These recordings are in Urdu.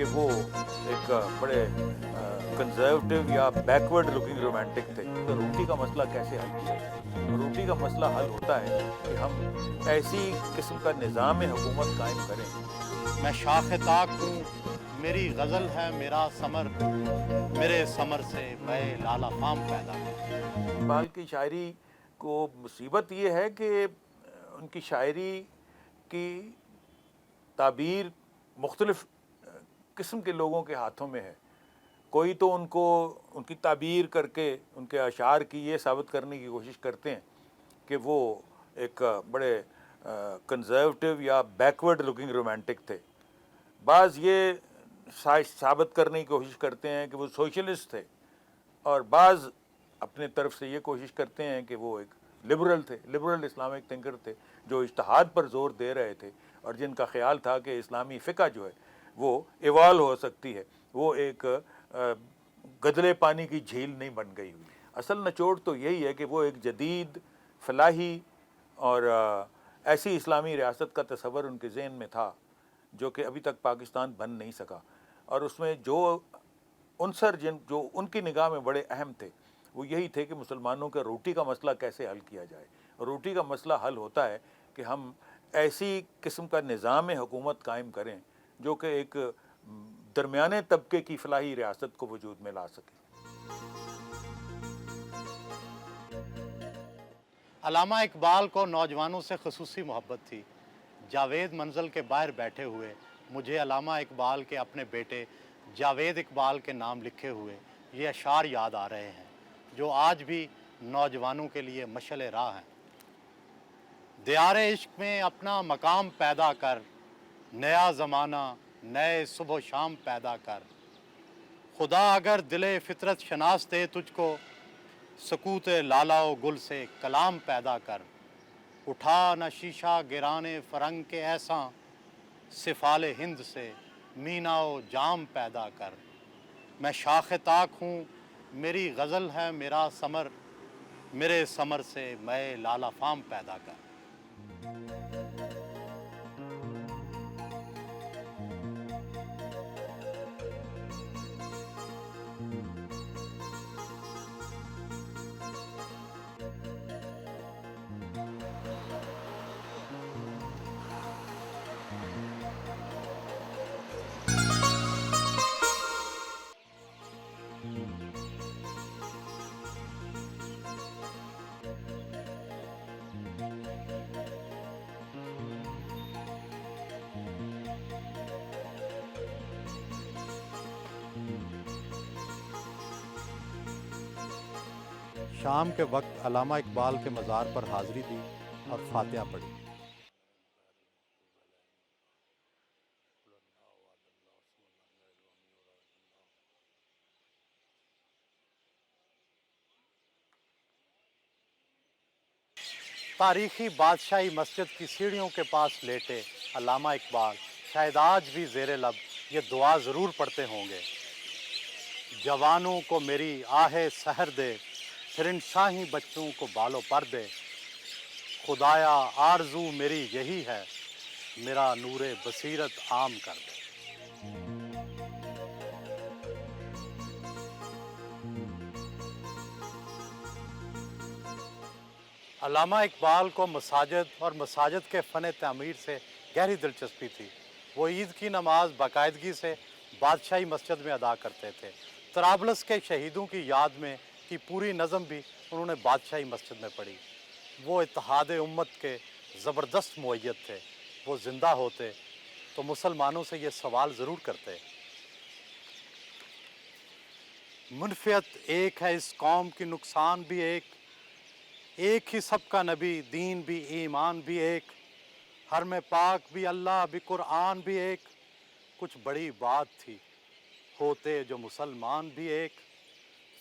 کہ وہ ایک بڑے کنزرویٹو یا بیکورڈ لکنگ رومانٹک تھے. تو روٹی کا مسئلہ کیسے حل کیا جائے؟ روٹی کا مسئلہ حل ہوتا ہے کہ ہم ایسی قسم کا نظام حکومت قائم کریں. میں شاخ طاق ہوں، میری غزل ہے میرا ثمر، میرے ثمر سے میں لالا فام پیدا کر. اقبال کی شاعری کو مصیبت یہ ہے کہ ان کی شاعری کی تعبیر مختلف قسم کے لوگوں کے ہاتھوں میں ہے. کوئی تو ان کی تعبیر کر کے ان کے اشعار کی یہ ثابت کرنے کی کوشش کرتے ہیں کہ وہ ایک بڑے کنزرویٹو یا بیکورڈ لکنگ رومانٹک تھے. بعض یہ ثابت کرنے کی کوشش کرتے ہیں کہ وہ سوشلسٹ تھے، اور بعض اپنے طرف سے یہ کوشش کرتے ہیں کہ وہ ایک لبرل تھے، لبرل اسلامک تھنکر تھے، جو اجتہاد پر زور دے رہے تھے اور جن کا خیال تھا کہ اسلامی فقہ جو ہے وہ ایوالو ہو سکتی ہے، وہ ایک گدلے پانی کی جھیل نہیں بن گئی ہوئی. اصل نچوڑ تو یہی ہے کہ وہ ایک جدید فلاحی اور ایسی اسلامی ریاست کا تصور ان کے ذہن میں تھا جو کہ ابھی تک پاکستان بن نہیں سکا، اور اس میں جو عنصر جو ان کی نگاہ میں بڑے اہم تھے وہ یہی تھے کہ مسلمانوں کے روٹی کا مسئلہ کیسے حل کیا جائے. اور روٹی کا مسئلہ حل ہوتا ہے کہ ہم ایسی قسم کا نظام حکومت قائم کریں جو کہ ایک درمیانے طبقے کی فلاحی ریاست کو وجود میں لا سکے. علامہ اقبال کو نوجوانوں سے خصوصی محبت تھی. جاوید منزل کے باہر بیٹھے ہوئے مجھے علامہ اقبال کے اپنے بیٹے جاوید اقبال کے نام لکھے ہوئے یہ اشعار یاد آ رہے ہیں جو آج بھی نوجوانوں کے لیے مشعل راہ ہیں. دیار عشق میں اپنا مقام پیدا کر، نیا زمانہ نئے صبح و شام پیدا کر. خدا اگر دل فطرت شناس دے تجھ کو، سکوت لالا و گل سے کلام پیدا کر. اٹھا نہ شیشہ گران فرنگ کے ایساں، سفال ہند سے مینا و جام پیدا کر. میں شاخ طاق ہوں، میری غزل ہے میرا ثمر، میرے ثمر سے میں لالا فام پیدا کر. شام کے وقت علامہ اقبال کے مزار پر حاضری دی اور فاتحہ پڑھی. تاریخی بادشاہی مسجد کی سیڑھیوں کے پاس لیٹے علامہ اقبال شاید آج بھی زیر لب یہ دعا ضرور پڑھتے ہوں گے: جوانوں کو میری آہ سحر دے، پھر ان شاہی بچوں کو بالو پر دے. خدایا آرزو میری یہی ہے، میرا نور بصیرت عام کر دے. علامہ اقبال کو مساجد اور مساجد کے فن تعمیر سے گہری دلچسپی تھی. وہ عید کی نماز باقاعدگی سے بادشاہی مسجد میں ادا کرتے تھے. طرابلس کے شہیدوں کی یاد میں کی پوری نظم بھی انہوں نے بادشاہی مسجد میں پڑھی. وہ اتحاد امت کے زبردست مؤید تھے. وہ زندہ ہوتے تو مسلمانوں سے یہ سوال ضرور کرتے: منفیت ایک ہے اس قوم کی، نقصان بھی ایک ہی سب کا نبی، دین بھی ایمان بھی ایک، حرم پاک بھی اللہ بھی قرآن بھی ایک. کچھ بڑی بات تھی، ہوتے جو مسلمان بھی ایک.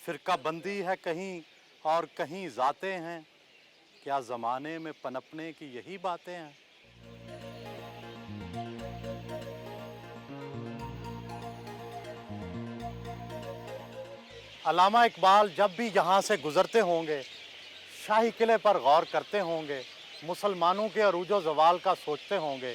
فرقہ بندی ہے کہیں اور کہیں ذاتیں ہیں، کیا زمانے میں پنپنے کی یہی باتیں ہیں. علامہ اقبال جب بھی یہاں سے گزرتے ہوں گے شاہی قلعے پر غور کرتے ہوں گے، مسلمانوں کے عروج و زوال کا سوچتے ہوں گے.